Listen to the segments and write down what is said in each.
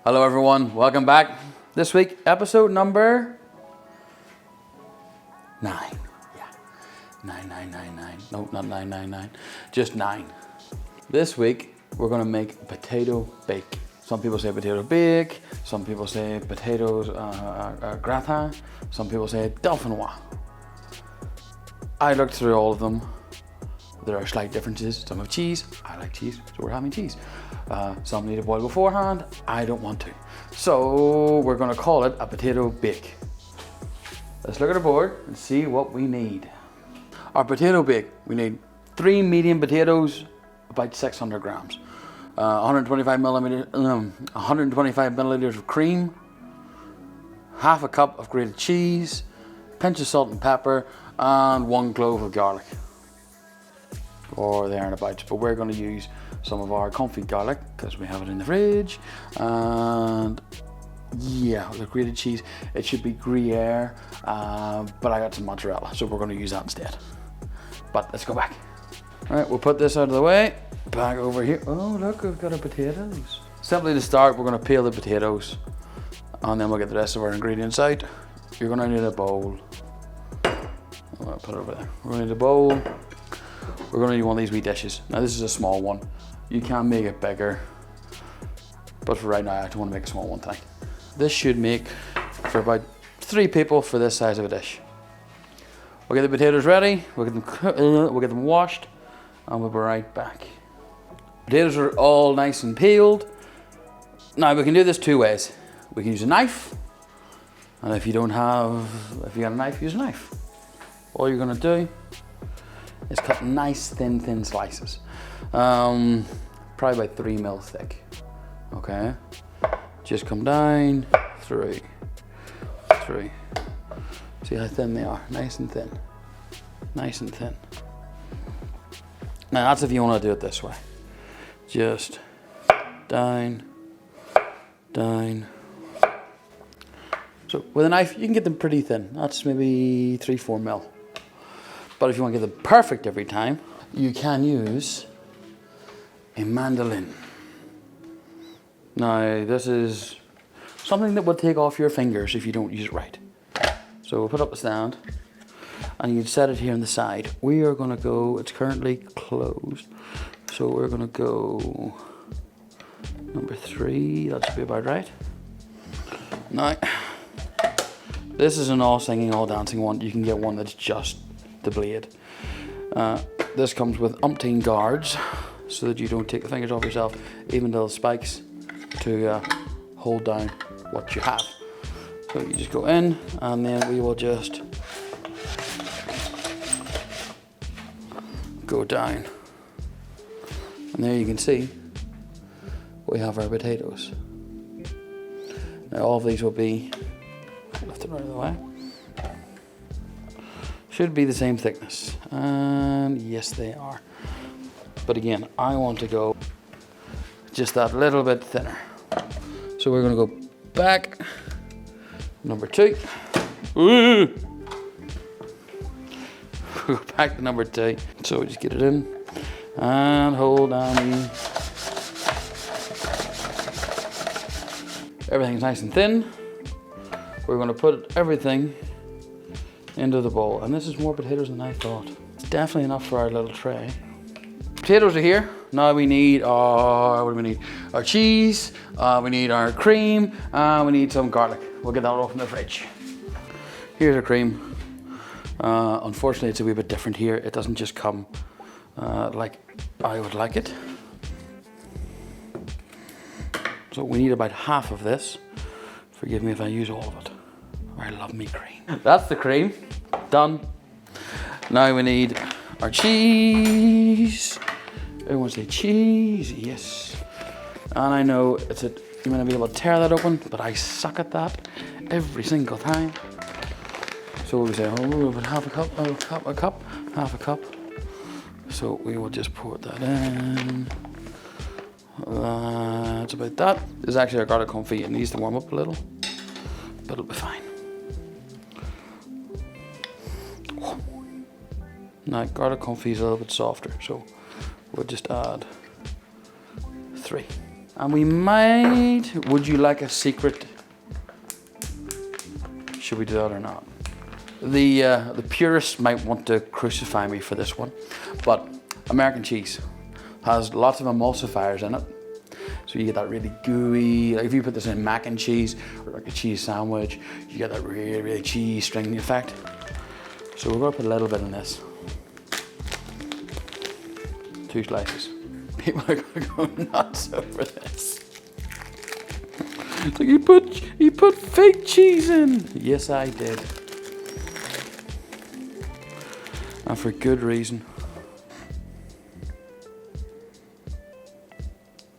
Hello everyone, welcome back. This week, episode number 9. Yeah, 9. No, not 999, just 9. This week, we're gonna make potato bake. Some people say potato bake, some people say potatoes gratin, some people say dauphinois. I looked through all of them. There are slight differences. Some have cheese. I like cheese, so we're having cheese. Some need to boil beforehand. I don't want to. So we're gonna call it a potato bake. Let's look at the board and see what we need. Our potato bake, we need 3 medium potatoes, about 600 grams. 125 milliliters of cream, half a cup of grated cheese, pinch of salt and pepper, and 1 clove of garlic. Or there and about, but we're going to use some of our confit garlic because we have it in the fridge. And yeah, the grated cheese, it should be Gruyere, but I got some mozzarella, so we're going to use that instead. But let's go back. All right, we'll put this out of the way. Back over here. Oh, look, we've got our potatoes. Simply to start, we're going to peel the potatoes, and then we'll get the rest of our ingredients out. You're going to need a bowl. I'll put it over there. We're going to need a bowl. We're going to need one of these wee dishes. Now this is a small one. You can make it bigger, but for right now I actually want to make a small one today. This should make for about 3 people for this size of a dish. We'll get the potatoes ready, we'll get them washed, and we'll be right back. Potatoes are all nice and peeled. Now we can do this 2 ways. We can use a knife, and if you got a knife, use a knife. All you're going to do is cut nice thin slices, probably about 3 mil thick. Okay, just come down through. See how thin they are, nice and thin. Now that's if you want to do it this way. Just down. So with a knife, you can get them pretty thin. That's maybe 3-4 mil. But if you want to get them perfect every time, you can use a mandoline. Now, this is something that will take off your fingers if you don't use it right. So we'll put up a stand, and you can set it here on the side. We are going to go, it's currently closed, so we're going to go number 3, that should be about right. Now, this is an all singing, all dancing one. You can get one that's just the blade. This comes with umpteen guards so that you don't take the fingers off yourself, even little spikes to hold down what you have. So you just go in, and then we will just go down, and there you can see we have our potatoes. Now all of these will be left and right of the way. Should be the same thickness, and yes they are. But again, I want to go just that little bit thinner. So we're going to go back, number 2. Ooh. We'll go back to number 2. So we just get it in and hold down. Everything's nice and thin. We're going to put everything into the bowl, and this is more potatoes than I thought. It's definitely enough for our little tray. Potatoes are here. Now we need our, what do we need? Our cheese, we need our cream, and we need some garlic. We'll get that all from the fridge. Here's our cream. Unfortunately, it's a wee bit different here. It doesn't just come like I would like it. So we need about half of this. Forgive me if I use all of it. I love me cream. That's the cream, done. Now we need our cheese. Everyone say cheese, yes. And I know you might not be able to tear that open, but I suck at that every single time. So we say, half a cup. So we will just pour that in. That's about that. This is actually our garlic confit. It needs to warm up a little, but it'll be fine. Now garlic confit is a little bit softer, so we'll just add 3. And we might, would you like a secret? Should we do that or not? The purists might want to crucify me for this one, but American cheese has lots of emulsifiers in it. So you get that really gooey, like if you put this in mac and cheese or like a cheese sandwich, you get that really, really cheese stringy effect. So we're gonna put a little bit in this. 2 slices. People are gonna go nuts over this. It's like you put fake cheese in. Yes, I did. And for good reason.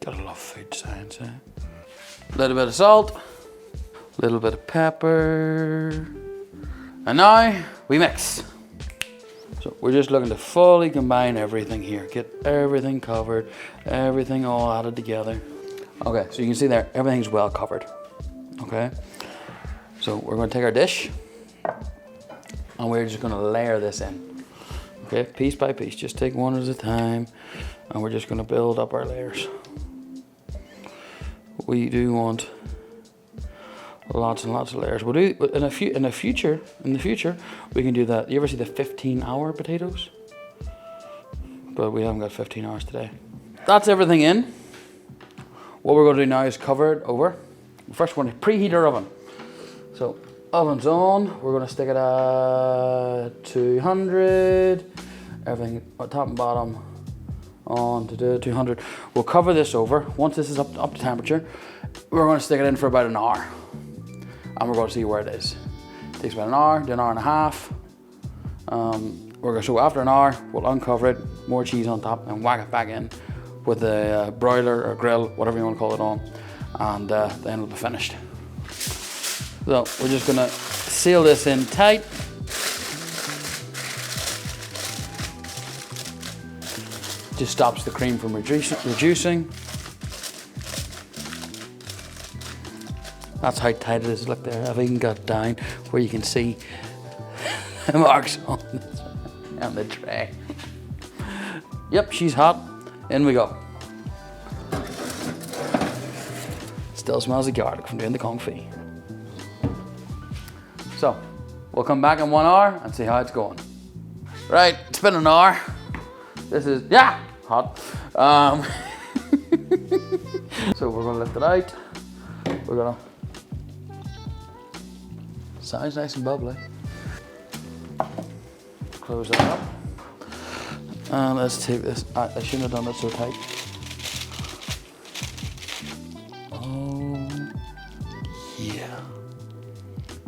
Gotta love food science, eh? A little bit of salt, a little bit of pepper. And now we mix. So we're just looking to fully combine everything here. Get everything covered, everything all added together. Okay, so you can see there, everything's well covered. Okay, so we're gonna take our dish and we're just gonna layer this in. Okay, piece by piece, just take one at a time and we're just gonna build up our layers. We do want lots and lots of layers. We'll do in the future. We can do that. You ever see the 15-hour potatoes? But we haven't got 15 hours today. That's everything in. What we're going to do now is cover it over. First, we're going to preheat our oven. So oven's on. We're going to stick it at 200. Everything top and bottom on to 200. We'll cover this over. Once this is up to temperature, we're going to stick it in for about an hour. And we're going to see where it is. It takes about an hour to an hour and a half. So after an hour, we'll uncover it, more cheese on top, and whack it back in with a broiler or grill, whatever you want to call it on, and then it'll be finished. So we're just going to seal this in tight. Just stops the cream from reducing. That's how tight it is. Look there, I've even got down where you can see the marks on the tray. Yep, she's hot. In we go. Still smells of garlic from doing the confit. So, we'll come back in 1 hour and see how it's going. Right, it's been an hour. This is, yeah, hot. So we're gonna lift it out. We're gonna, sounds nice and bubbly. Close that up. And let's take this, I shouldn't have done it so tight. Oh, yeah.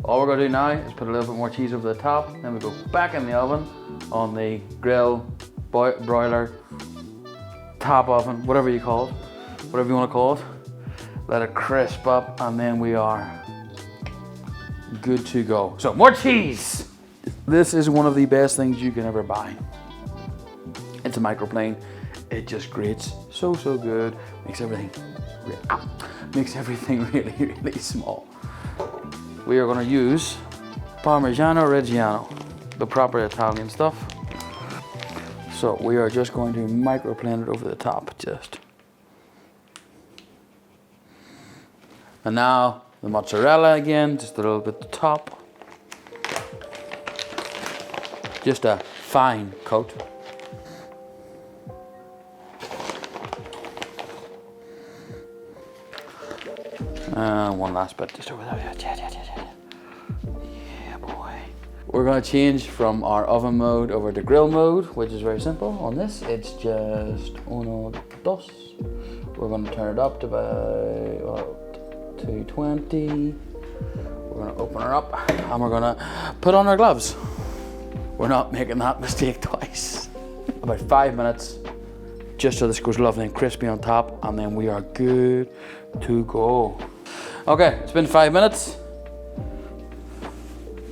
All we're gonna do now is put a little bit more cheese over the top, then we go back in the oven on the grill, broiler, top oven, whatever you call it, whatever you want to call it. Let it crisp up and then we are good to go. So more cheese. This is one of the best things you can ever buy. It's a microplane. It just grates so good. Makes everything really, really small. We are going to use Parmigiano Reggiano, the proper Italian stuff. So we are just going to microplane it over the top, just. And now the mozzarella again, just a little bit at the top. Just a fine coat. And one last bit just over there. Yeah, boy. We're going to change from our oven mode over to grill mode, which is very simple. On this, it's just uno, dos. We're going to turn it up to about 220. We're going to open her up and we're going to put on our gloves. We're not making that mistake twice. About 5 minutes, just so this goes lovely and crispy on top, and then we are good to go. Okay, it's been 5 minutes.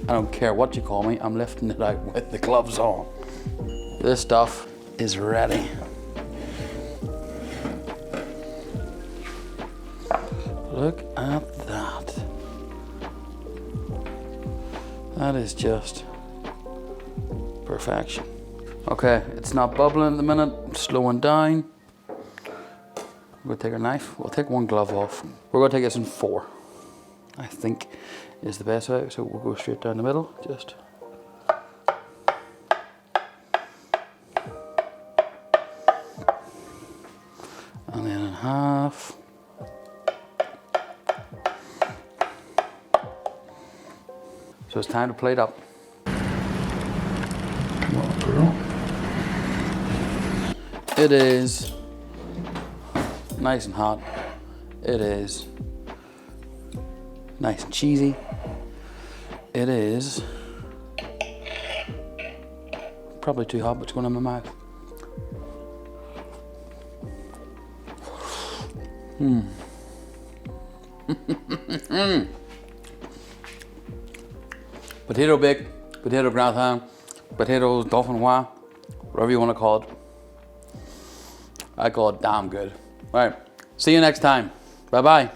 I don't care what you call me, I'm lifting it out with the gloves on. This stuff is ready. Look at that. That is just perfection. Okay, it's not bubbling at the minute, I'm slowing down. We'll take our knife, we'll take one glove off. We're gonna take this in 4, I think is the best way. So we'll go straight down the middle, just. And then in half. So it's time to plate up. It is nice and hot. It is nice and cheesy. It is probably too hot, but it's going in my mouth. Potato bake, potato gratin, potatoes dauphinoise, whatever you want to call it. I call it damn good. All right, see you next time. Bye-bye.